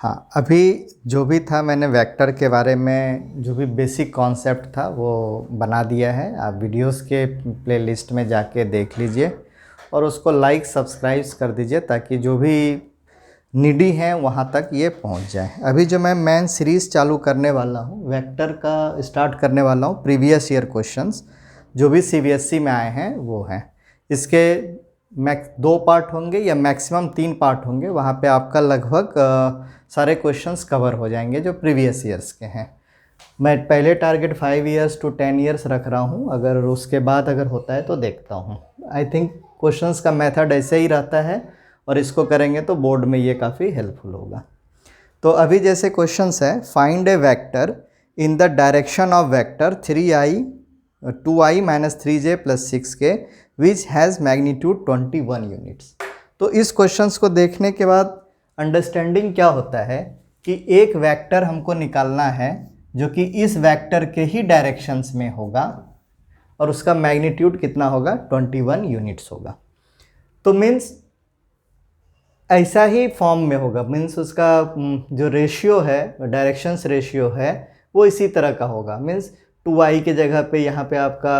हाँ, अभी जो भी था मैंने वेक्टर के बारे में जो भी बेसिक कॉन्सेप्ट था वो बना दिया है। आप वीडियोस के प्लेलिस्ट में जाके देख लीजिए और उसको लाइक सब्सक्राइब कर दीजिए ताकि जो भी नीडी हैं वहाँ तक ये पहुँच जाए। अभी जो मैं मेन सीरीज़ चालू करने वाला हूँ, वेक्टर का स्टार्ट करने वाला हूँ। प्रीवियस ईयर क्वेश्चंस जो भी सीबीएसई में आए हैं वो हैं। इसके दो पार्ट होंगे या मैक्सिमम 3 पार्ट होंगे। वहाँ पे आपका लगभग सारे क्वेश्चंस कवर हो जाएंगे जो प्रीवियस ईयर्स के हैं। मैं पहले टारगेट 5 इयर्स टू 10 इयर्स रख रहा हूँ, अगर उसके बाद अगर होता है तो देखता हूँ। आई थिंक क्वेश्चंस का मेथड ऐसे ही रहता है और इसको करेंगे तो बोर्ड में ये काफ़ी हेल्पफुल होगा। तो अभी जैसे क्वेश्चंस है, find a vector in the direction of vector 3i 2i minus 3j plus 6k which has magnitude 21 units. तो इस क्वेश्चंस को देखने के बाद अंडरस्टैंडिंग क्या होता है कि एक वेक्टर हमको निकालना है जो कि इस वेक्टर के ही डायरेक्शंस में होगा और उसका मैग्नीट्यूड कितना होगा, 21 यूनिट्स होगा। तो मीन्स ऐसा ही फॉर्म में होगा, मीन्स उसका जो रेशियो है, डायरेक्शंस रेशियो है वो इसी तरह का होगा। मीन्स 2i के जगह पे यहाँ पे आपका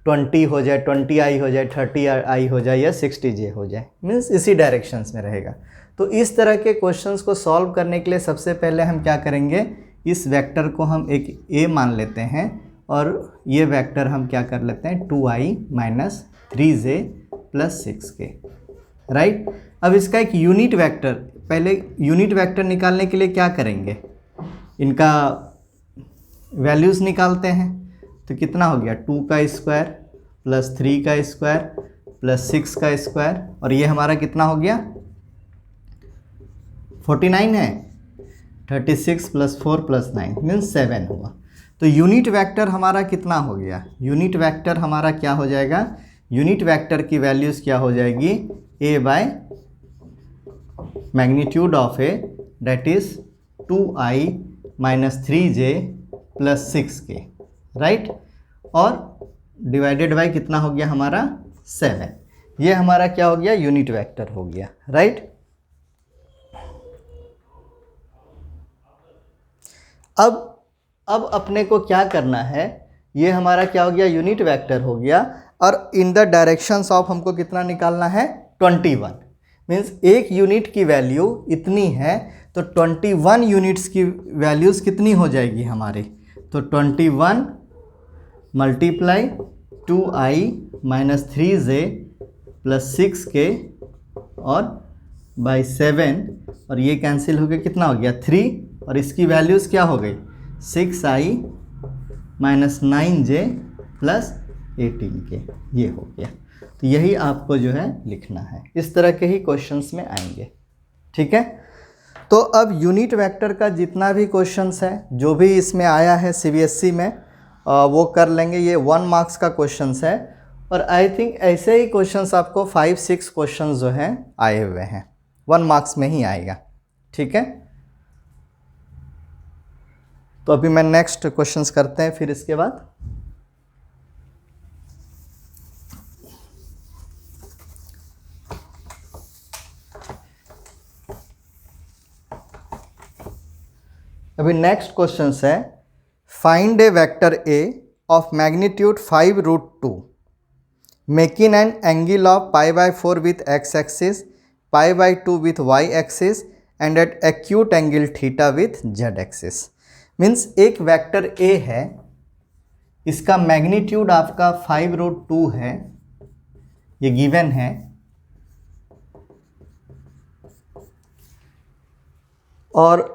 20 हो जाए, 20i हो जाए, 30i हो जाए या 60j हो जाए, मीन्स इसी डायरेक्शंस में रहेगा। तो इस तरह के क्वेश्चंस को सॉल्व करने के लिए सबसे पहले हम क्या करेंगे, इस वेक्टर को हम एक a मान लेते हैं और ये वेक्टर हम क्या कर लेते हैं 2i minus 3j plus 6k, right. अब इसका एक यूनिट वेक्टर, पहले यूनिट वेक्टर निकालने के लिए क्या करेंगे, इनका वैल्यूज़ निकालते हैं। तो कितना हो गया 2 का स्क्वायर प्लस 3 का स्क्वायर प्लस 6 का स्क्वायर और ये हमारा कितना हो गया 49 है। 36 प्लस 4 प्लस 9 मीन्स 7 हुआ। तो यूनिट वेक्टर हमारा कितना हो गया, यूनिट वेक्टर हमारा क्या हो जाएगा, यूनिट वेक्टर की वैल्यूज़ क्या हो जाएगी, a bye magnitude of a that is 2i minus 3j plus 6k, right. और डिवाइडेड बाय कितना हो गया हमारा 7। ये हमारा क्या हो गया, यूनिट वेक्टर हो गया, राइट। अब अपने को क्या करना है, ये हमारा क्या हो गया, यूनिट वेक्टर हो गया और इन द डायरेक्शंस ऑफ हमको कितना निकालना है 21। मीन्स एक यूनिट की वैल्यू इतनी है तो 21 यूनिट्स की वैल्यूज़ कितनी हो जाएगी हमारी, तो 21 multiply 2i minus 3j plus 6k और बाई 7 और ये कैंसिल हो गया, कितना हो गया 3 और इसकी वैल्यूज़ क्या हो गई 6i minus 9j plus 18k, ये हो गया। तो यही आपको जो है लिखना है, इस तरह के ही क्वेश्चंस में आएंगे, ठीक है। तो अब यूनिट वेक्टर का जितना भी क्वेश्चंस है, जो भी इसमें आया है सीबीएसई में वो कर लेंगे। ये 1 मार्क्स का क्वेश्चंस है और आई थिंक ऐसे ही क्वेश्चंस आपको 5-6 क्वेश्चंस जो हैं आए हुए हैं, 1 मार्क्स में ही आएगा, ठीक है। तो अभी मैं नेक्स्ट क्वेश्चंस करते हैं फिर इसके बाद। अभी नेक्स्ट क्वेश्चन है, find a vector a of magnitude 5√2 making an angle of π/4 with x axis, π/2 with y axis and at acute angle theta with z axis. Means एक वेक्टर ए है, इसका मैग्नीट्यूड आपका 5√2 है, ये गिवन है, और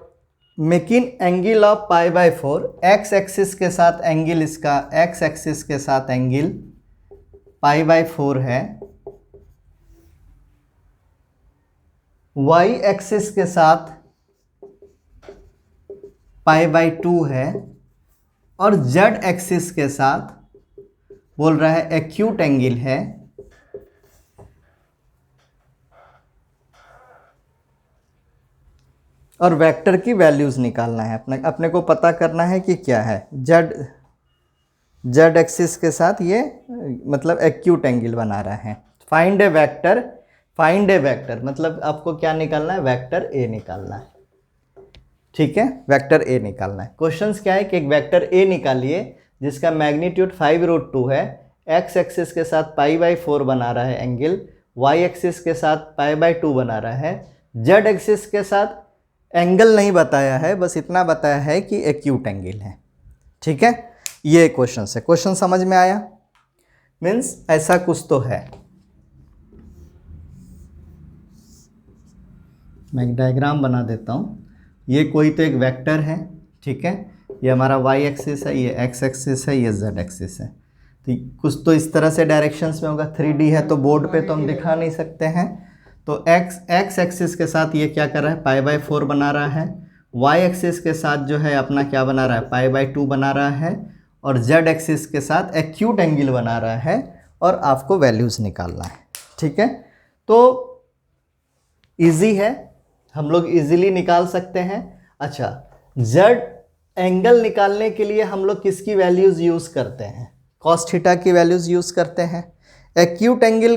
making angle of π/4, x axis के साथ एंगल, इसका x एक्सिस के साथ एंगल π/4 है, y एक्सिस के साथ π/2 है और z एक्सिस के साथ बोल रहा है एक्यूट एंगल है। और वेक्टर की वैल्यूज़ निकालना है, अपने को पता करना है कि क्या है, जेड एक्सिस के साथ ये मतलब एक्यूट एंगल बना रहा है। Find a vector, find a vector मतलब आपको क्या निकालना है, वेक्टर ए निकालना है। ठीक है, वेक्टर ए निकालना है। क्वेश्चंस क्या है कि एक वेक्टर ए निकालिए जिसका मैग्नीट्यूड 5√2 है, एक्स एक्सिस के साथ π/4 बना रहा है एंगल, वाई एक्सिस के साथ π/2 बना रहा है, जेड एक्सिस के साथ एंगल नहीं बताया है, बस इतना बताया है कि एक्यूट एंगल है। ठीक है, ये क्वेश्चन है। क्वेश्चन समझ में आया? मीन्स ऐसा कुछ तो है। मैं एक डायग्राम बना देता हूँ। ये कोई तो एक वेक्टर है, ठीक है, ये हमारा वाई एक्सिस है, ये एक्स एक्सिस है, ये जेड एक्सिस है। तो कुछ तो इस तरह से डायरेक्शंस में होगा। 3D है तो बोर्ड पे तो हम दिखा नहीं सकते हैं। तो एक्स एक्सिस के साथ ये क्या कर रहा है, π/4 बना रहा है। वाई एक्सिस के साथ जो है अपना क्या बना रहा है, π/2 बना रहा है। और जेड एक्सिस के साथ एक्यूट एंगल बना रहा है और आपको वैल्यूज़ निकालना है। ठीक है, तो इजी है, हम लोग इजीली निकाल सकते हैं। अच्छा, जेड एंगल निकालने के लिए हम लोग किसकी वैल्यूज़ यूज़ करते हैं? कॉस थीटा की वैल्यूज़ यूज़ करते हैं। एक्यूट एंगल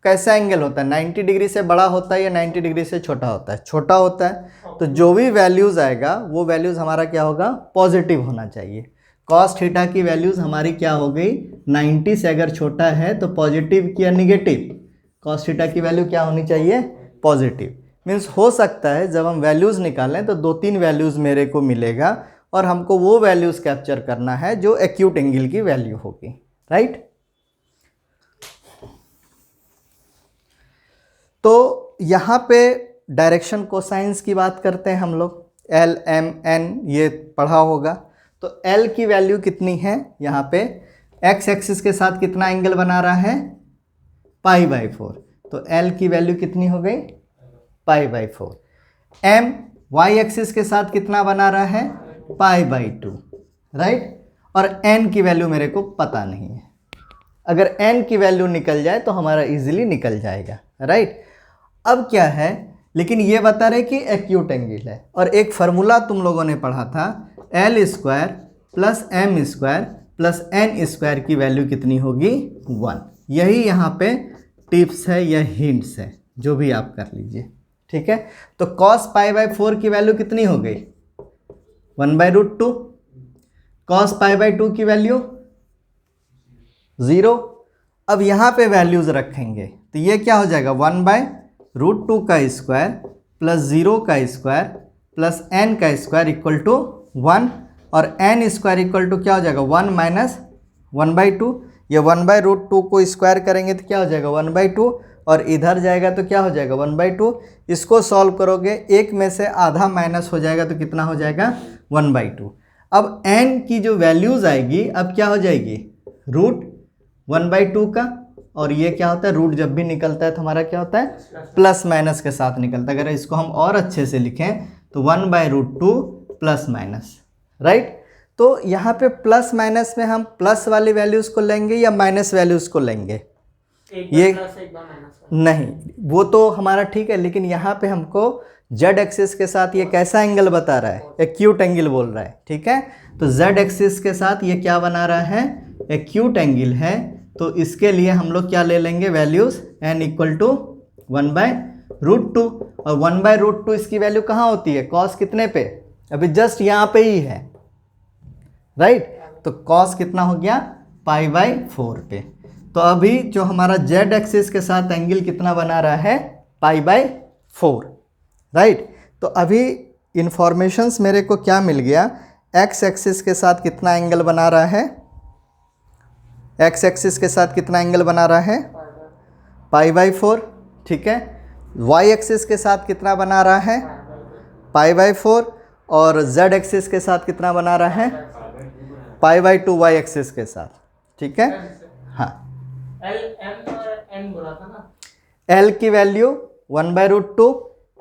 कैसा एंगल होता है? 90 डिग्री से बड़ा होता है या 90 डिग्री से छोटा होता है? छोटा होता है। तो जो भी वैल्यूज़ आएगा वो वैल्यूज़ हमारा क्या होगा, पॉजिटिव होना चाहिए। कॉस थीटा की वैल्यूज़ हमारी क्या हो गई, 90 से अगर छोटा है तो पॉजिटिव या निगेटिव, कॉस थीटा की वैल्यू क्या होनी चाहिए, पॉजिटिव। मीन्स हो सकता है जब हम वैल्यूज़ निकालें तो 2-3 वैल्यूज़ मेरे को मिलेगा और हमको वो वैल्यूज़ कैप्चर करना है जो एक्यूट एंगल की वैल्यू होगी। राइट, तो यहाँ पे डायरेक्शन कोसाइंस की बात करते हैं हम लोग। एल एम एन ये पढ़ा होगा। तो एल की वैल्यू कितनी है यहाँ पे, एक्स एक्सिस के साथ कितना एंगल बना रहा है, π/4। तो एल की वैल्यू कितनी हो गई, π/4। एम वाई एक्सिस के साथ कितना बना रहा है, π/2। राइट, और एन की वैल्यू मेरे को पता नहीं है। अगर एन की वैल्यू निकल जाए तो हमारा इजीली निकल जाएगा। राइट, अब क्या है, लेकिन ये बता रहे कि एक्यूट एंगल है। और एक फार्मूला तुम लोगों ने पढ़ा था, L² + M² + N² की वैल्यू कितनी होगी, 1। यही यहाँ पे टिप्स है या हिंट्स है, जो भी आप कर लीजिए। ठीक है, तो cos π/4 की वैल्यू कितनी हो गई, 1/√2। cos π/2 की वैल्यू 0। अब यहाँ पे वैल्यूज़ रखेंगे तो ये क्या हो जाएगा, 1/√2 का स्क्वायर + 0 का स्क्वायर + n का स्क्वायर इक्वल टू 1। और n स्क्वायर इक्वल टू क्या हो जाएगा, 1 - 1/2। ये 1/√2 को स्क्वायर करेंगे तो क्या हो जाएगा, 1/2। और इधर जाएगा तो क्या हो जाएगा, 1/2। इसको सॉल्व करोगे, एक में से आधा माइनस हो जाएगा तो कितना हो जाएगा, 1/2। अब n की जो वैल्यूज़ आएगी अब क्या हो जाएगी, √1/2 का। और ये क्या होता है, रूट जब भी निकलता है तो हमारा क्या होता है, प्लस माइनस के साथ निकलता है। अगर इसको हम और अच्छे से लिखें तो 1/√2 प्लस माइनस। राइट, तो यहाँ पे प्लस माइनस में हम प्लस वाली वैल्यूज़ को लेंगे या माइनस वैल्यूज़ को लेंगे, ये नहीं, वो तो हमारा ठीक है। लेकिन यहाँ पे हमको जेड एक्सिस के साथ ये कैसा एंगल बता रहा है, एक्यूट एंगल बोल रहा है। ठीक है, तो जेड एक्सिस के साथ ये क्या बना रहा है, एक्यूट एंगल है। तो इसके लिए हम लोग क्या ले लेंगे, वैल्यूज़ n = 1/√2। और 1/√2 इसकी वैल्यू कहाँ होती है, कॉस कितने पे, अभी जस्ट यहाँ पे ही है। राइट, तो कॉस कितना हो गया, π/4 पे। तो अभी जो हमारा जेड एक्सिस के साथ एंगल कितना बना रहा है, π/4। राइट, तो अभी इंफॉर्मेशंस मेरे को क्या मिल गया, एक्स एक्सिस के साथ कितना एंगल बना रहा है, एक्स एक्सिस के साथ कितना एंगल बना रहा है, π/4। ठीक है, वाई एक्सिस के साथ कितना बना रहा है, π/4। और जेड एक्सिस के साथ कितना बना रहा है, π/2 वाई एक्सिस के साथ। ठीक है, हाँ, एल की वैल्यू 1/√2,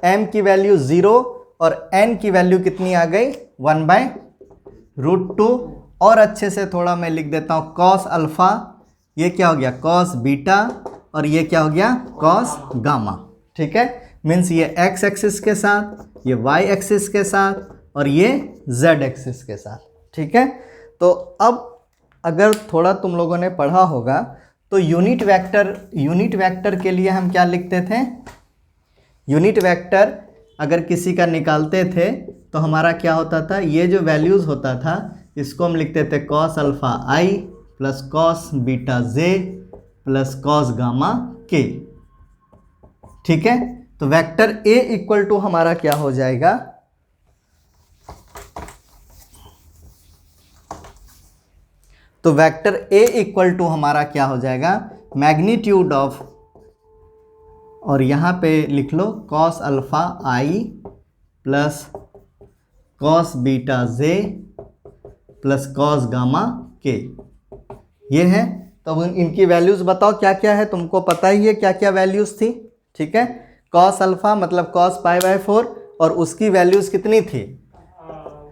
एम की वैल्यू 0 और एन की वैल्यू कितनी आ गई, 1/√2। और अच्छे से थोड़ा मैं लिख देता हूँ, कॉस अल्फ़ा, ये क्या हो गया, कॉस बीटा, और ये क्या हो गया, कॉस गामा। ठीक है, मीन्स ये एक्स एक्सिस के साथ, ये वाई एक्सिस के साथ, और ये जेड एक्सिस के साथ। ठीक है, तो अब अगर थोड़ा तुम लोगों ने पढ़ा होगा तो यूनिट वेक्टर के लिए हम क्या लिखते थे, यूनिट वेक्टर अगर किसी का निकालते थे तो हमारा क्या होता था, ये जो वैल्यूज़ होता था इसको हम लिखते थे कॉस अल्फ़ा आई प्लस कॉस बीटा जे प्लस कॉस गामा के। ठीक है, तो वेक्टर ए इक्वल टू हमारा क्या हो जाएगा, तो वेक्टर ए इक्वल टू हमारा क्या हो जाएगा, मैग्नीट्यूड ऑफ, और यहां पे लिख लो कॉस अल्फा आई प्लस कॉस बीटा जे प्लस कॉस गामा के, ये है। तो अब इनकी वैल्यूज बताओ क्या क्या है, तुमको पता ही है क्या क्या वैल्यूज थी। ठीक है, कॉस अल्फा मतलब कॉस पाई बाय 4, और उसकी वैल्यूज कितनी थी,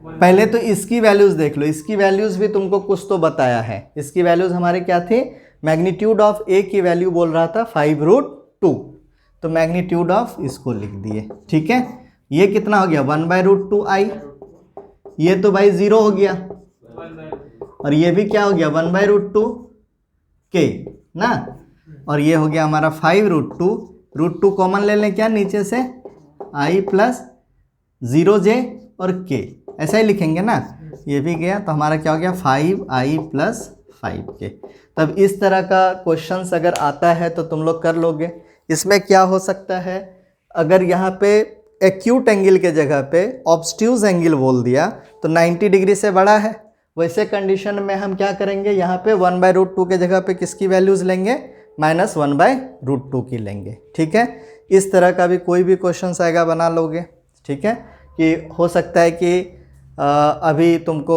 पहले तो इसकी वैल्यूज देख लो, इसकी वैल्यूज भी तुमको कुछ तो बताया है। इसकी वैल्यूज हमारे क्या थी, मैग्नीट्यूड ऑफ ए की वैल्यू बोल रहा था 5√2, तो मैग्नीट्यूड ऑफ इसको लिख दिए। ठीक है, ये कितना हो गया 1/√2 आई, ये तो भाई 0 हो गया, और ये भी क्या हो गया 1/√2 के ना, और ये हो गया हमारा 5√2, √2 कॉमन ले लें क्या नीचे से, आई प्लस 0j और k, ऐसा ही लिखेंगे ना, ये भी गया, तो हमारा क्या हो गया 5i प्लस 5k। तब इस तरह का क्वेश्चंस अगर आता है तो तुम लोग कर लोगे। इसमें क्या हो सकता है, अगर यहाँ पे एक्यूट एंगल के जगह पे ऑब्स्ट्यूज एंगल बोल दिया तो 90 डिग्री से बड़ा है, वैसे कंडीशन में हम क्या करेंगे, यहाँ पे 1/√2 के जगह पे किसकी वैल्यूज़ लेंगे, -1/√2 की लेंगे। ठीक है, इस तरह का भी कोई भी क्वेश्चन आएगा बना लोगे। ठीक है, कि हो सकता है कि अभी तुमको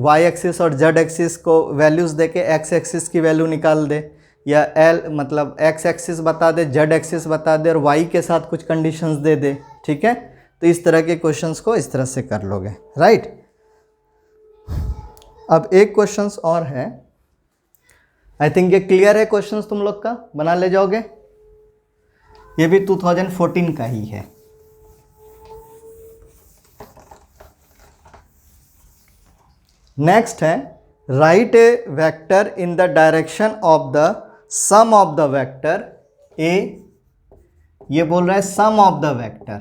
y एक्सिस और z एक्सिस को वैल्यूज़ दे के x एक्सिस की वैल्यू निकाल दे, या l मतलब x एक्सिस बता दे, z एक्सिस बता दे, और y के साथ कुछ कंडीशंस दे दे। ठीक है, तो इस तरह के क्वेश्चंस को इस तरह से कर लोगे। राइट, अब एक क्वेश्चंस और है, आई थिंक ये क्लियर है क्वेश्चंस तुम लोग का, बना ले जाओगे, ये भी 2014 का ही है। नेक्स्ट है, write a vector in the direction of the sum of the vector a, ये बोल रहा है sum of the vector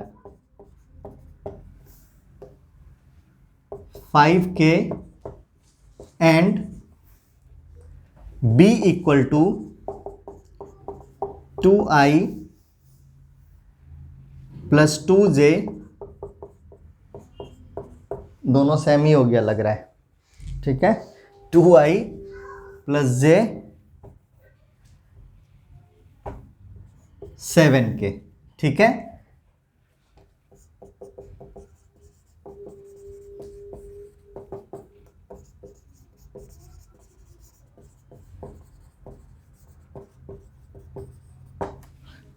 5k and b equal to 2i plus 2j, दोनों सेम ही हो गया लग रहा है। ठीक है, 2i प्लस j 7k। ठीक है,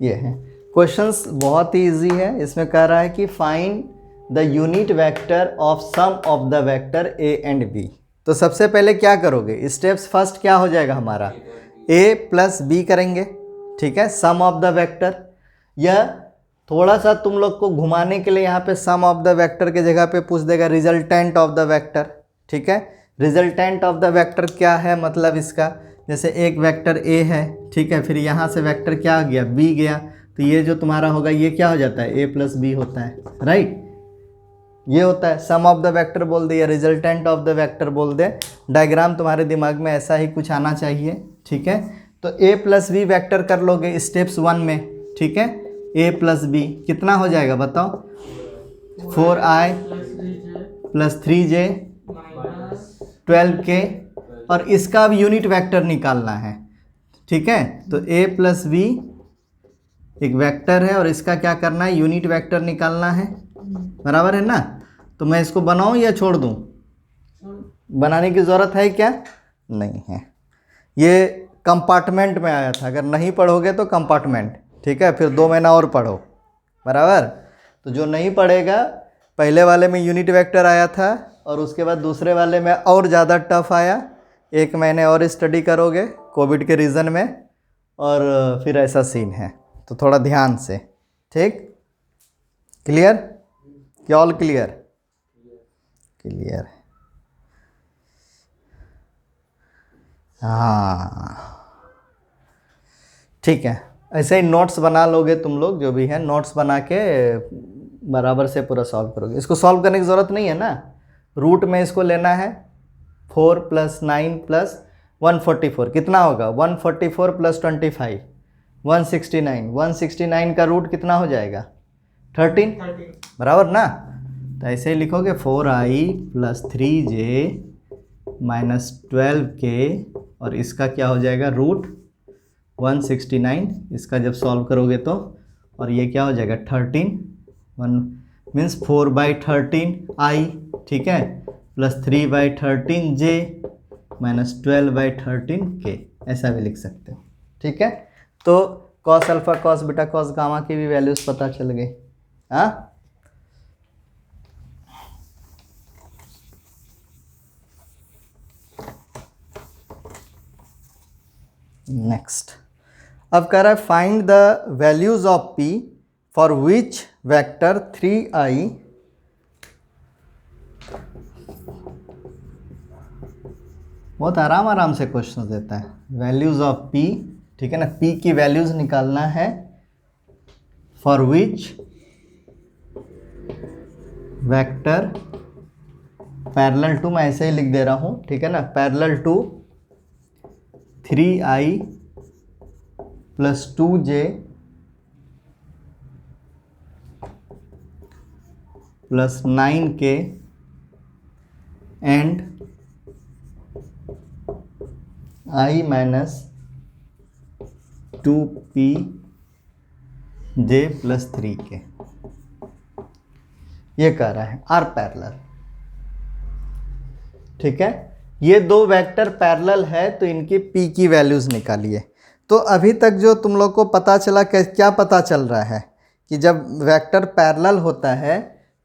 ये है क्वेश्चंस, बहुत ही इजी है। इसमें कह रहा है कि find the unit vector of sum of the vector a and b। तो सबसे पहले क्या करोगे, स्टेप्स फर्स्ट क्या हो जाएगा हमारा, a प्लस b करेंगे। ठीक है, सम ऑफ द वेक्टर, या थोड़ा सा तुम लोग को घुमाने के लिए यहाँ पे सम ऑफ द वेक्टर के जगह पे पूछ देगा रिजल्टेंट ऑफ द वेक्टर। ठीक है, रिजल्टेंट ऑफ द वेक्टर क्या है, मतलब इसका जैसे एक वेक्टर a है, ठीक है, फिर यहाँ से वेक्टर क्या गया b गया, तो ये जो तुम्हारा होगा ये क्या हो जाता है a प्लस b होता है। राइट, ये होता है सम ऑफ द वेक्टर बोल दे या रिजल्टेंट ऑफ द वेक्टर बोल दे, डायग्राम तुम्हारे दिमाग में ऐसा ही कुछ आना चाहिए। ठीक है, तो a प्लस बी वैक्टर कर लोगे स्टेप्स 1 में। ठीक है, a प्लस बी कितना हो जाएगा बताओ, 4i प्लस 3j 12k, और इसका अब यूनिट वेक्टर निकालना है। ठीक है, तो a प्लस बी एक वेक्टर है और इसका क्या करना है, यूनिट वेक्टर निकालना है, बराबर है ना। तो मैं इसको बनाऊं या छोड़ दूं, बनाने की ज़रूरत है क्या, नहीं है। ये कंपार्टमेंट में आया था, अगर नहीं पढ़ोगे तो कंपार्टमेंट, ठीक है, फिर 2 महीना और पढ़ो, बराबर। तो जो नहीं पढ़ेगा, पहले वाले में यूनिट वेक्टर आया था और उसके बाद दूसरे वाले में और ज़्यादा टफ आया, 1 महीने और स्टडी करोगे कोविड के रीज़न में, और फिर ऐसा सीन है। तो थोड़ा ध्यान से, ठीक, क्लियर, क्या ऑल क्लियर, क्लियर, हाँ ठीक है। ऐसे ही नोट्स बना लोगे तुम लोग, जो भी है नोट्स बना के बराबर से पूरा सॉल्व करोगे। इसको सॉल्व करने की ज़रूरत नहीं है ना, रूट में इसको लेना है 4 + 9 + 144 कितना होगा 144 + 25 169। 169 का रूट कितना हो जाएगा 13 बराबर ना। तो ऐसे ही लिखोगे 4i + 3j - 12k और इसका क्या हो जाएगा रूट 169। इसका जब सॉल्व करोगे तो और ये क्या हो जाएगा 13 1 मीन्स 4/13i ठीक है प्लस 3/13j - 12/13k ऐसा भी लिख सकते हो ठीक है। तो cos alpha cos beta cos gamma की भी वैल्यूज पता चल गई। हाँ नेक्स्ट अब कह रहा है find the values of p for which vector 3i बहुत आराम से क्वेश्चन देता है। वैल्यूज ऑफ p ठीक है ना, p की वैल्यूज निकालना है for which vector parallel to, मैं ऐसे ही लिख दे रहा हूँ ठीक है ना, parallel to 3i + 2j + 9k and i - 2pj + 3k ये कह रहा है आर पैरेलल ठीक है। ये दो वेक्टर पैरेलल है तो इनकी p की वैल्यूज निकालिए। तो अभी तक जो तुम लोग को पता चला क्या पता चल रहा है कि जब वेक्टर पैरेलल होता है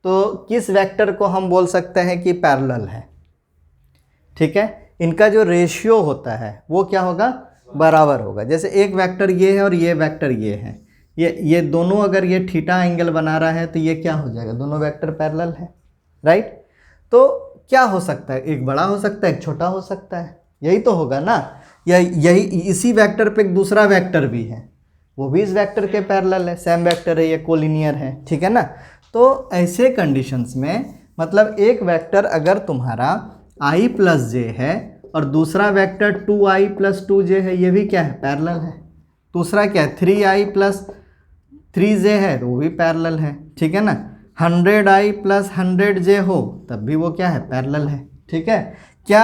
तो किस वेक्टर को हम बोल सकते हैं कि पैरेलल है ठीक है। इनका जो रेशियो होता है वो क्या होगा बराबर होगा। जैसे एक वेक्टर ये है और ये वेक्टर ये है, ये दोनों अगर ये थीटा एंगल बना रहा है तो ये क्या हो जाएगा दोनों वेक्टर पैरेलल है राइट। तो क्या हो सकता है एक बड़ा हो सकता है एक छोटा हो सकता है, यही तो होगा ना। या यही इसी वेक्टर पे एक दूसरा वेक्टर भी है वो भी इस वेक्टर के पैरेलल है, सेम वेक्टर है, ये कोलिनियर है ठीक है ना। तो ऐसे कंडीशंस में मतलब एक वेक्टर अगर तुम्हारा i + j है और दूसरा वेक्टर 2i + 2j है, ये भी क्या है पैरेलल है। दूसरा क्या है 3i + 3j है तो वो भी पैरेलल है ठीक है ना। 100i + 100j हो तब भी वो क्या है पैरेलल है ठीक है। क्या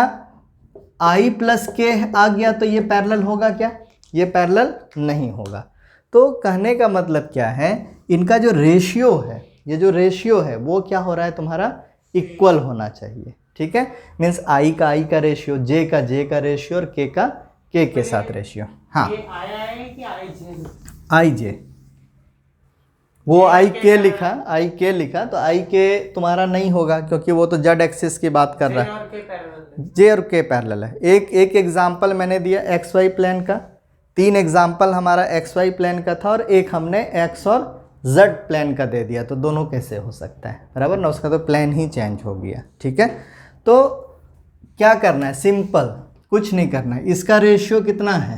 i + k आ गया तो ये पैरेलल होगा क्या, ये पैरेलल नहीं होगा। तो कहने का मतलब क्या है इनका जो रेशियो है, ये जो रेशियो है वो क्या हो रहा है तुम्हारा इक्वल होना चाहिए ठीक है। मीन्स i का i का रेशियो, j का j का रेशियो और k का k के साथ रेशियो। हाँ ये आया है कि आई जे, वो आई के लिखा तो आई के तुम्हारा नहीं होगा क्योंकि वो तो जेड एक्सिस की बात कर रहा है, जे और के पैरेलल है। एक एग्जाम्पल मैंने दिया एक्स वाई प्लेन का, 3 एग्जाम्पल हमारा एक्स वाई प्लेन का था और एक हमने एक्स और जेड प्लेन का दे दिया, तो दोनों कैसे हो सकता है बराबर ना, उसका तो प्लेन ही चेंज हो गया ठीक है। तो क्या करना है सिंपल कुछ नहीं करना है, इसका रेशियो कितना है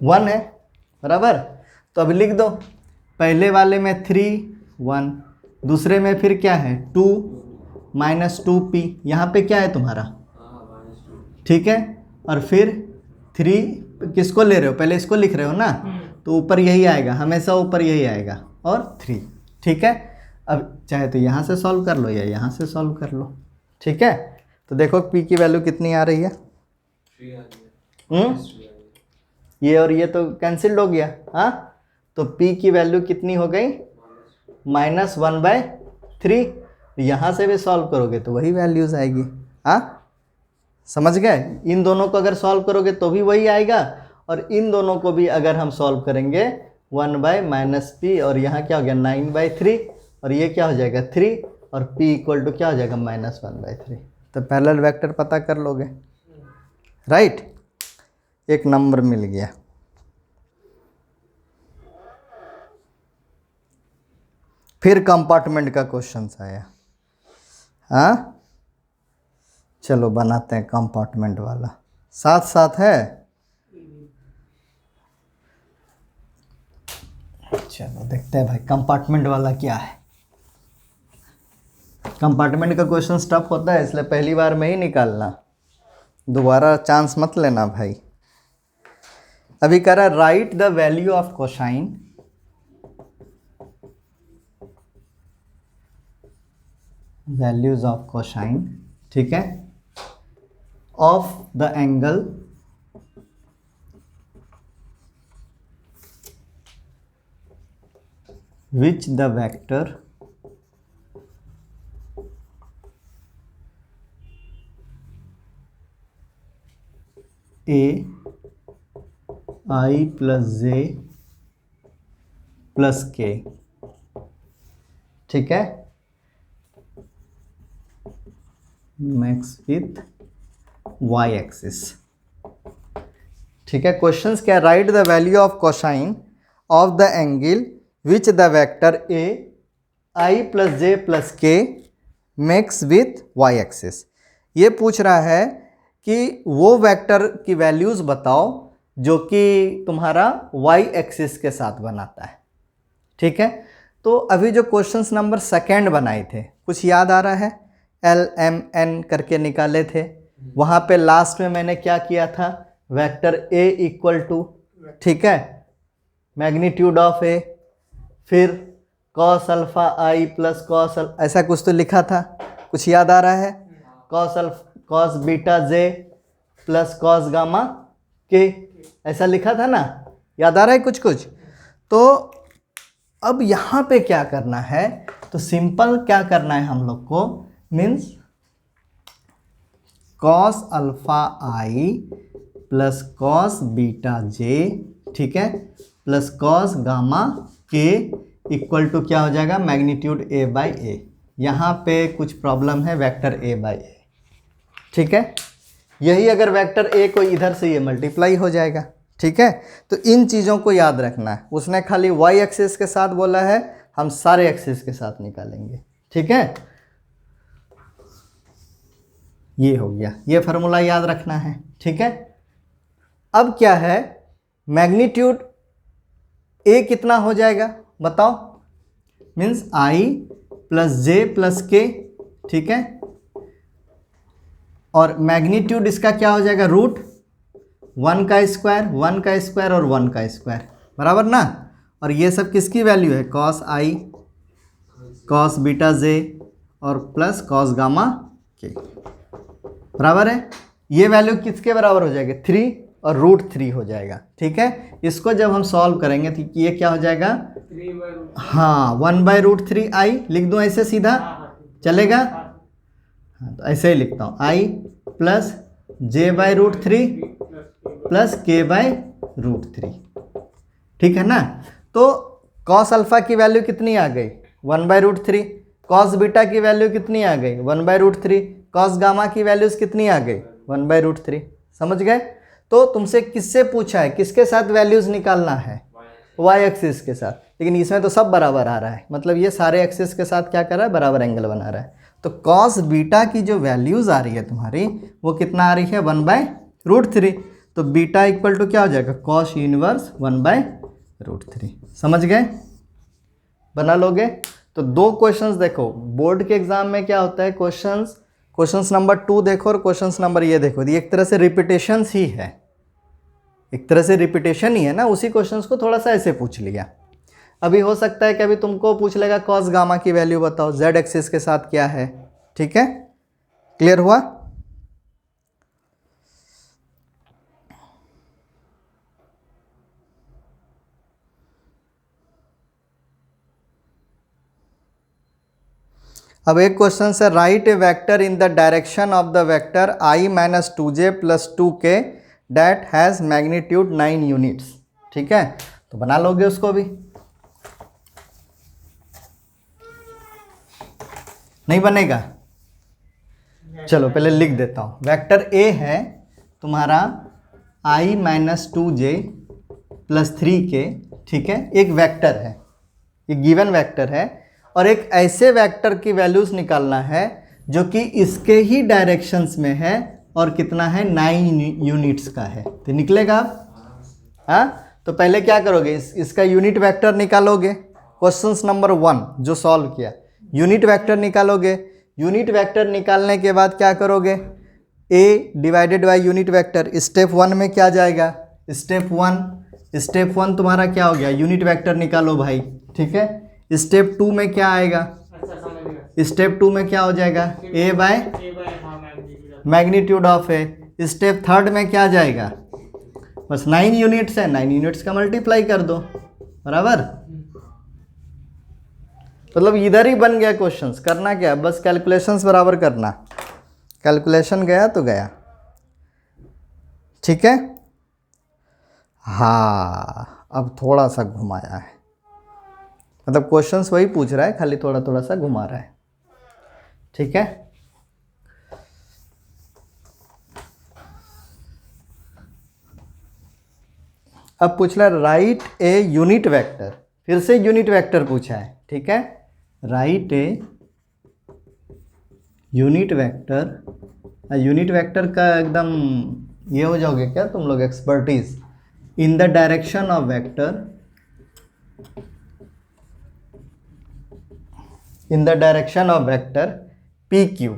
1 है बराबर। तो अब लिख दो पहले वाले में 3 1, दूसरे में फिर क्या है 2 - 2p, यहाँ पे क्या है तुम्हारा ठीक है। और फिर 3 किसको ले रहे हो पहले इसको लिख रहे हो ना, तो ऊपर यही आएगा हमेशा ऊपर यही आएगा और 3 ठीक है। अब चाहे तो यहाँ से सॉल्व कर लो या यहाँ से सॉल्व कर लो ठीक है। तो देखो p की वैल्यू कितनी आ रही है ये और ये तो कैंसिल्ड हो गया। हाँ तो p की वैल्यू कितनी हो गई -1/3। यहाँ से भी सॉल्व करोगे तो वही वैल्यूज आएगी। हाँ समझ गए, इन दोनों को अगर सॉल्व करोगे तो भी वही आएगा और इन दोनों को भी अगर हम सॉल्व करेंगे 1/-p और यहाँ क्या हो गया 9/3 और ये क्या हो जाएगा 3 और p = क्या हो जाएगा -1/3। तो पैरेलल वेक्टर पता कर लोगे राइट, एक नंबर मिल गया। फिर कंपार्टमेंट का क्वेश्चन आया। हाँ चलो बनाते हैं कंपार्टमेंट वाला, साथ है। चलो देखते हैं भाई कंपार्टमेंट वाला क्या है। कंपार्टमेंट का क्वेश्चन टफ होता है, इसलिए पहली बार में ही निकालना, दोबारा चांस मत लेना भाई। अभी कह रहा है right the value of cosine values of cosine, ठीक है, of the angle which the vector A I plus J plus के, ठीक है, मैक्स विथ वाई एक्सिस, ठीक है। क्वेश्चंस क्या, right the value of cosine of the angle which the vector A I plus J plus के max with Y axis. ये पूछ रहा है कि वो वेक्टर की वैल्यूज बताओ जो कि तुम्हारा वाई एक्सिस के साथ बनाता है, ठीक है। तो अभी जो क्वेश्चंस नंबर सेकेंड बनाए थे, कुछ याद आ रहा है, एल एम एन करके निकाले थे, वहाँ पे लास्ट में मैंने क्या किया था, वेक्टर ए इक्वल टू, ठीक है, मैग्नीट्यूड ऑफ ए, फिर कॉस अल्फा आई प्लस कॉस, ऐसा कुछ तो लिखा था, कुछ याद आ रहा है, कॉस बीटा जे प्लस कॉस गामा के, ऐसा लिखा था ना, याद आ रहा है कुछ कुछ। तो अब यहाँ पे क्या करना है, तो सिंपल क्या करना है हम लोग को, मीन्स कॉस अल्फा आई प्लस कॉस बीटा जे, ठीक है, प्लस कॉस गामा के इक्वल टू क्या हो जाएगा, मैग्नीट्यूड ए बाई ए। यहाँ पे कुछ प्रॉब्लम है, वेक्टर ए बाई ए, ठीक है, यही अगर वेक्टर ए को इधर से ये मल्टीप्लाई हो जाएगा, ठीक है। तो इन चीज़ों को याद रखना है, उसने खाली वाई एक्सिस के साथ बोला है, हम सारे एक्सिस के साथ निकालेंगे, ठीक है। ये हो गया, ये फार्मूला याद रखना है, ठीक है। अब क्या है, मैग्नीट्यूड ए कितना हो जाएगा बताओ, means I plus J plus के, ठीक है, और मैग्नीट्यूड इसका क्या हो जाएगा, रूट 1 का स्क्वायर, 1 का स्क्वायर और 1 का स्क्वायर, बराबर ना। और ये सब किसकी वैल्यू है, कॉस आई कॉस बीटा जे और प्लस कॉस गामा के, बराबर है। ये वैल्यू किसके बराबर हो जाएगा, 3 और रूट 3 हो जाएगा, ठीक है। इसको जब हम सॉल्व करेंगे तो ये क्या हो जाएगा, हाँ 1/√3 आई लिख दूँ ऐसे सीधा, चलेगा, हाँ तो ऐसे ही लिखता हूँ, आई प्लस j/√3 प्लस k/√3, ठीक है ना। तो कॉस अल्फा की वैल्यू कितनी आ गई, 1/√3, कॉस बीटा की वैल्यू कितनी आ गई, 1/√3, कॉस गामा की वैल्यूज कितनी आ गई, 1/√3, समझ गए। तो तुमसे किससे पूछा है, किसके साथ वैल्यूज निकालना है, वाई एक्सिस के साथ, लेकिन इसमें तो सब बराबर आ रहा है, मतलब ये सारे एक्सिस के साथ क्या कर रहा है, बराबर एंगल बना रहा है। तो कॉस बीटा की जो वैल्यूज़ आ रही है तुम्हारी, वो कितना आ रही है, 1/√3, तो बीटा इक्वल टू क्या हो जाएगा, कॉस इनवर्स 1/√3, समझ गए, बना लोगे। तो 2 क्वेश्चंस देखो, बोर्ड के एग्जाम में क्या होता है, क्वेश्चंस नंबर 2 देखो और क्वेश्चंस नंबर ये देखो, ये एक तरह से रिपीटेशंस ही है, एक तरह से रिपीटेशन ही है ना, उसी क्वेश्चंस को थोड़ा सा ऐसे पूछ लिया। अभी हो सकता है कि अभी तुमको पूछ लेगा कॉस गामा की वैल्यू बताओ, जेड एक्सिस के साथ क्या है, ठीक है, क्लियर हुआ। अब एक क्वेश्चन से, right a vector in the direction of the vector i - 2j + 2k that has magnitude 9 units, ठीक है। तो बना लोगे उसको भी, नहीं बनेगा, चलो पहले लिख देता हूँ। वेक्टर ए है तुम्हारा i - 2j + 3k, ठीक है, एक वेक्टर है, ये गिवन वेक्टर है, और एक ऐसे वेक्टर की वैल्यूज निकालना है जो कि इसके ही डायरेक्शंस में है और कितना है, 9 यूनिट्स का है, तो निकलेगा। हाँ, तो पहले क्या करोगे, इसका यूनिट वेक्टर निकालोगे, क्वेश्चंस नंबर 1 जो सॉल्व किया, यूनिट वेक्टर निकालोगे, यूनिट वेक्टर निकालने के बाद क्या करोगे, a divided by unit vector. Step 1 में क्या जाएगा, स्टेप वन तुम्हारा क्या हो गया, यूनिट वेक्टर निकालो भाई, ठीक है। स्टेप 2 में क्या आएगा, स्टेप 2 में क्या हो जाएगा, a by magnitude of a. Step 3 में क्या जाएगा, बस 9 यूनिट्स है, 9 यूनिट्स का मल्टीप्लाई कर दो, बराबर। मतलब इधर ही बन गया क्वेश्चंस, करना क्या है, बस कैलकुलेशंस बराबर करना, कैलकुलेशन गया तो गया, ठीक है। हाँ अब थोड़ा सा घुमाया है, मतलब क्वेश्चंस वही पूछ रहा है, खाली थोड़ा थोड़ा सा घुमा रहा है, ठीक है। अब पूछ रहा है राइट ए यूनिट वेक्टर, फिर से यूनिट वेक्टर पूछा है, ठीक है। Write a unit vector, unit vector का एकदम ये हो जाओगे क्या तुम लोग expertise, in the direction of vector, in the direction of vector P Q.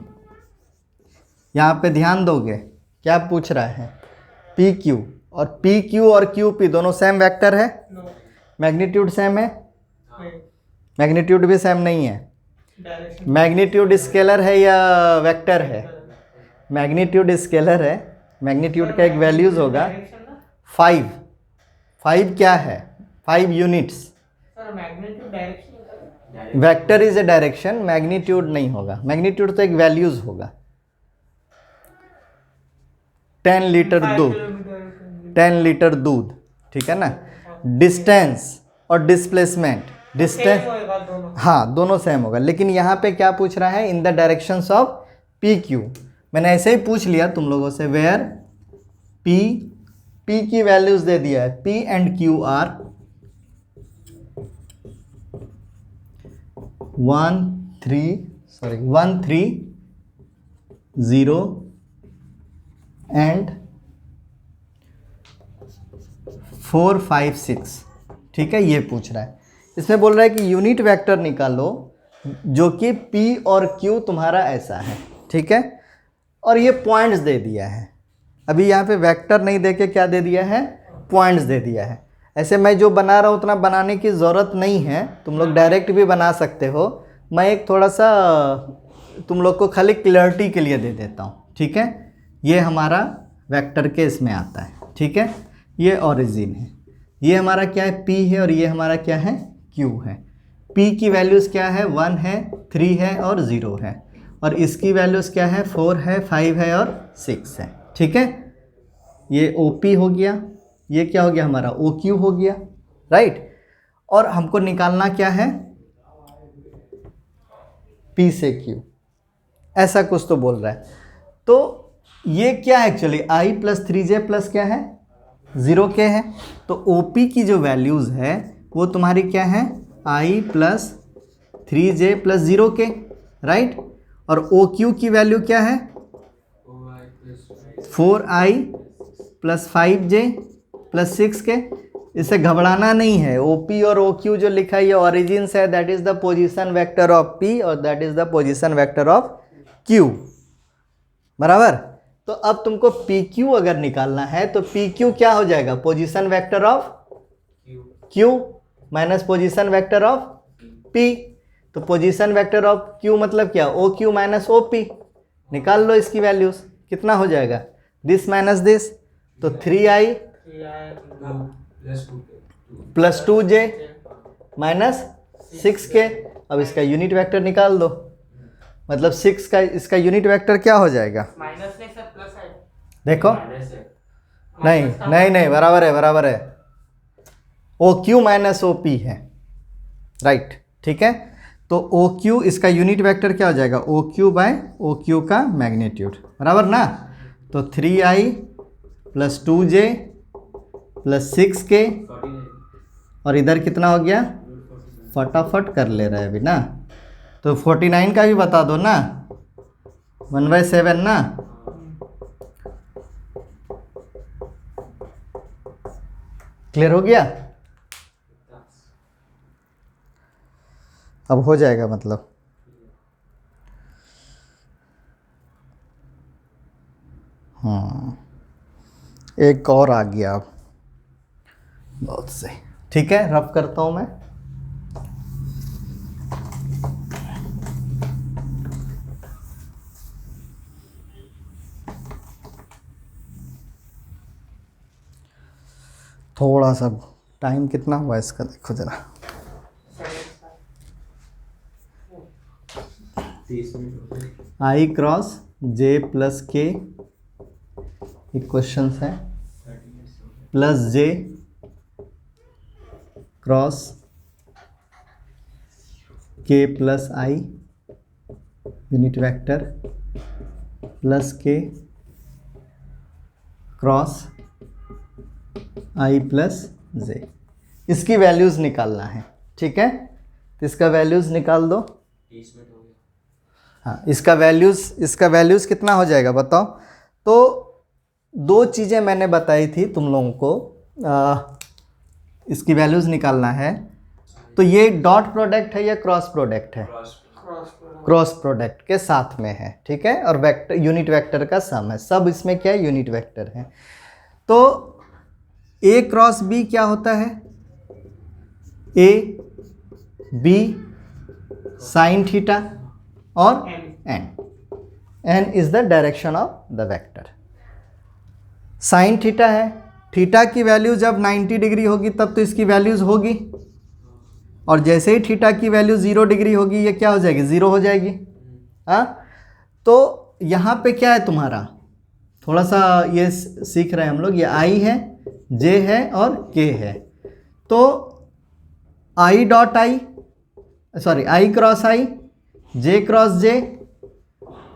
यहाँ पे ध्यान दोगे क्या पूछ रहा है, पी क्यू, और पी क्यू और क्यू पी दोनों सेम वेक्टर है, मैग्नीट्यूड सेम है, मैग्नीट्यूड भी सेम नहीं है। मैग्नीट्यूड स्केलर है या वेक्टर है, मैग्नीट्यूड स्केलर है, मैग्नीट्यूड का एक वैल्यूज होगा 5, 5 क्या है, 5 units. Vector is a direction, magnitude नहीं होगा, मैग्नीट्यूड तो एक वैल्यूज होगा। 10 लीटर दूध, 10 लीटर दूध, ठीक है ना। डिस्टेंस और डिस्प्लेसमेंट, डिस्टेंस हाँ दोनों सेम होगा, लेकिन यहाँ पे क्या पूछ रहा है, in the directions of P Q. मैंने ऐसे ही पूछ लिया तुम लोगों से, वेयर पी की वैल्यूज दे दिया है, P and Q R 1 3 0 and 4 5 6, ठीक है। ये पूछ रहा है, इसमें बोल रहा है कि यूनिट वेक्टर निकालो जो कि P और Q तुम्हारा ऐसा है, ठीक है। और ये पॉइंट्स दे दिया है, अभी यहाँ पे वेक्टर नहीं दे के क्या दे दिया है, पॉइंट्स दे दिया है। ऐसे मैं जो बना रहा हूँ उतना बनाने की ज़रूरत नहीं है, तुम लोग डायरेक्ट भी बना सकते हो, मैं एक थोड़ा सा तुम लोग को खाली क्लियरिटी के लिए दे देता हूँ, ठीक है। ये हमारा वेक्टर के इसमें आता है, ठीक है। ये ओरिजिन है, ये हमारा क्या है, P है, और ये हमारा क्या है, Q है। P की वैल्यूज़ क्या है, 1 है, 3 है और 0 है, और इसकी वैल्यूज़ क्या है, 4 है, 5 है और 6 है, ठीक है। ये OP हो गया, ये क्या हो गया हमारा, OQ हो गया, राइट। और हमको निकालना क्या है, P से Q, ऐसा कुछ तो बोल रहा है। तो ये क्या है actually, I plus 3J plus क्या है, 0K है। तो OP की जो वैल्यूज़ है वो तुम्हारी क्या है, I plus 3J plus 0K, right. और OQ की वैल्यू क्या है, 4I plus 5J plus 6K। इसे घबराना नहीं है, OP और OQ जो लिखा है ये ऑरिजिन से है, that is the position vector of P और that is the position vector of Q, बराबर। तो अब तुमको PQ अगर निकालना है तो PQ क्या हो जाएगा, position vector of Q minus position vector of P। तो पोजीशन वेक्टर ऑफ Q मतलब क्या, OQ माइनस OP। निकाल लो इसकी वैल्यूज, कितना हो जाएगा, दिस माइनस दिस, तो 3I plus 2J minus 6K। अब इसका यूनिट वेक्टर निकाल दो, मतलब 6 का इसका यूनिट वेक्टर क्या हो जाएगा, माइनस नहीं सर प्लस है, देखो नहीं बराबर है, OQ माइनस OP है, राइट, ठीक है। तो OQ इसका यूनिट वेक्टर क्या हो जाएगा, OQ बाय OQ का मैग्नीट्यूड, बराबर ना। तो 3I plus 2J plus 6K, और इधर कितना हो गया, फटाफट कर ले रहा है अभी ना, तो 49 का भी बता दो ना, 1/7 ना। क्लियर हो गया, अब हो जाएगा मतलब। एक और आ गया अब, बहुत सही। ठीक है, रब करता हूँ मैं। थोड़ा सा टाइम कितना हुआ इसका देखो जरा। 30 मिनट। आई क्रॉस जे प्लस के इक्वेशन है, प्लस जे क्रॉस के plus I unit vector plus के क्रॉस आई प्लस जे, इसकी वैल्यूज़ निकालना है। ठीक है, तो इसका वैल्यूज़ निकाल दो। 30 मिनट हो गया। हाँ, इसका वैल्यूज़ कितना हो जाएगा बताओ। तो दो चीज़ें मैंने बताई थी तुम लोगों को, इसकी वैल्यूज़ निकालना है। तो ये डॉट प्रोडक्ट है या क्रॉस प्रोडक्ट है? क्रॉस प्रोडक्ट के साथ में है। ठीक है, और वेक्टर यूनिट वेक्टर का सम है, सब इसमें क्या है, यूनिट वेक्टर है। तो ए क्रॉस बी क्या होता है? ए बी साइन थीटा और n is the direction of the vector. Sine theta है, थीटा की वैल्यू जब 90 डिग्री होगी तब तो इसकी वैल्यूज होगी, और जैसे ही थीटा की वैल्यू 0 डिग्री होगी ये क्या हो जाएगी, 0 हो जाएगी। हाँ, तो यहाँ पे क्या है तुम्हारा, थोड़ा सा ये सीख रहे हैं हम लोग। ये आई है, जे है और के है। तो i dot i, sorry i cross i, j cross j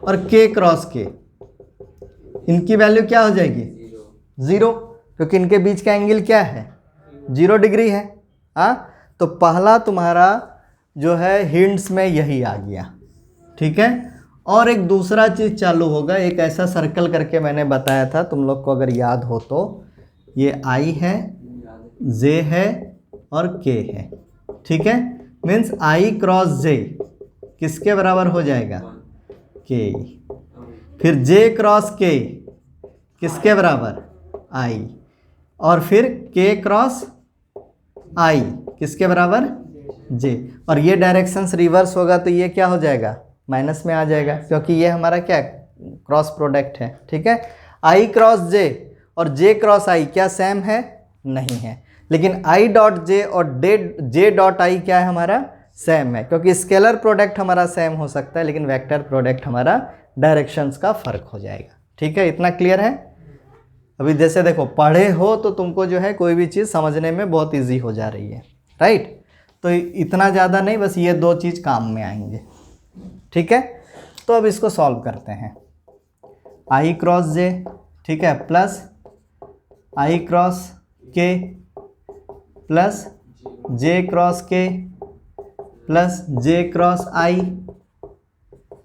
और के क्रॉस के, इनकी वैल्यू क्या हो जाएगी, 0, क्योंकि इनके बीच का एंगल क्या है, 0 डिग्री है। हाँ, तो पहला तुम्हारा जो है हिंट्स में यही आ गया। ठीक है, और एक दूसरा चीज़ चालू होगा, एक ऐसा सर्कल करके मैंने बताया था तुम लोग को अगर याद हो तो, ये आई है, जे है और के है। ठीक है, मीन्स आई क्रॉस जे किसके बराबर हो जाएगा, के। फिर जे क्रॉस के किसके बराबर, आई। और फिर के क्रॉस आई किसके बराबर, जे। और ये डायरेक्शंस रिवर्स होगा तो ये क्या हो जाएगा, माइनस में आ जाएगा, क्योंकि ये हमारा क्या क्रॉस प्रोडक्ट है। ठीक है, आई क्रॉस जे और जे क्रॉस आई क्या सेम है, नहीं है। लेकिन आई डॉट जे और जे डॉट आई क्या है, हमारा सेम है, क्योंकि स्केलर प्रोडक्ट हमारा सेम हो सकता है लेकिन वेक्टर प्रोडक्ट हमारा डायरेक्शंस का फर्क हो जाएगा। ठीक है, इतना क्लियर है। अभी जैसे देखो पढ़े हो तो तुमको जो है कोई भी चीज़ समझने में बहुत इजी हो जा रही है, राइट। तो इतना ज़्यादा नहीं, बस ये दो चीज़ काम में आएंगे। ठीक है, तो अब इसको सॉल्व करते हैं। आई क्रॉस जे, ठीक है, प्लस आई क्रॉस के प्लस जे क्रॉस के प्लस जे क्रॉस आई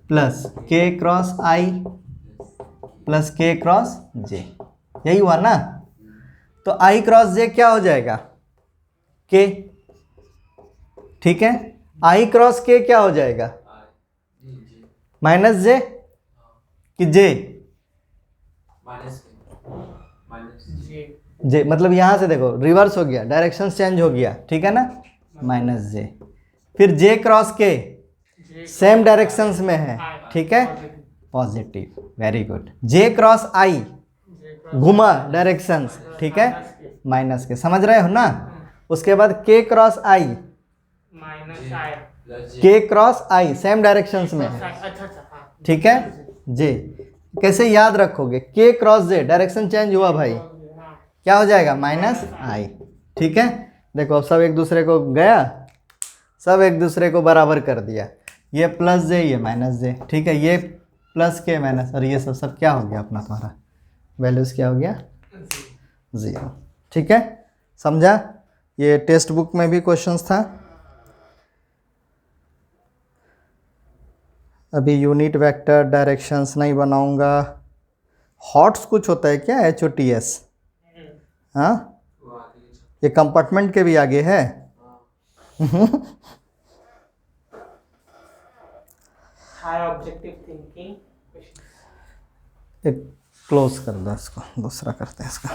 प्लस के क्रॉस आई प्लस के क्रॉस जे, यही हुआ ना। तो आई क्रॉस जे क्या हो जाएगा, के। ठीक है, आई क्रॉस के क्या हो जाएगा, माइनस जे कि जे, जे मतलब यहां से देखो रिवर्स हो गया, डायरेक्शन चेंज हो गया। ठीक है ना, माइनस जे। फिर जे क्रॉस के सेम डायरेक्शंस में है। ठीक है, पॉजिटिव, वेरी गुड। जे क्रॉस आई घुमा डायरेक्शंस, ठीक है, माइनस के, समझ रहे हो ना। उसके बाद के क्रॉस आई, के क्रॉस आई सेम डायरेक्शंस में है। ठीक है, जे कैसे याद रखोगे, के क्रॉस जे डायरेक्शन चेंज हुआ भाई, क्या हो जाएगा, माइनस आई। ठीक है, देखो सब एक दूसरे को गया, सब एक दूसरे को बराबर कर दिया, ये प्लस जे ये माइनस जे। ठीक है, ये प्लस के माइनस, और ये सब क्या हो गया अपना, तुम्हारा वैल्यूज क्या हो गया, 0। ठीक है, समझा। ये टेक्स्ट बुक में भी क्वेश्चंस था। अभी यूनिट वेक्टर डायरेक्शंस नहीं बनाऊंगा। हॉट्स कुछ होता है क्या, HOTS? हाँ, ये कंपार्टमेंट के भी आगे है। High objective thinking. क्लोज कर दो इसको, दूसरा करते हैं इसका।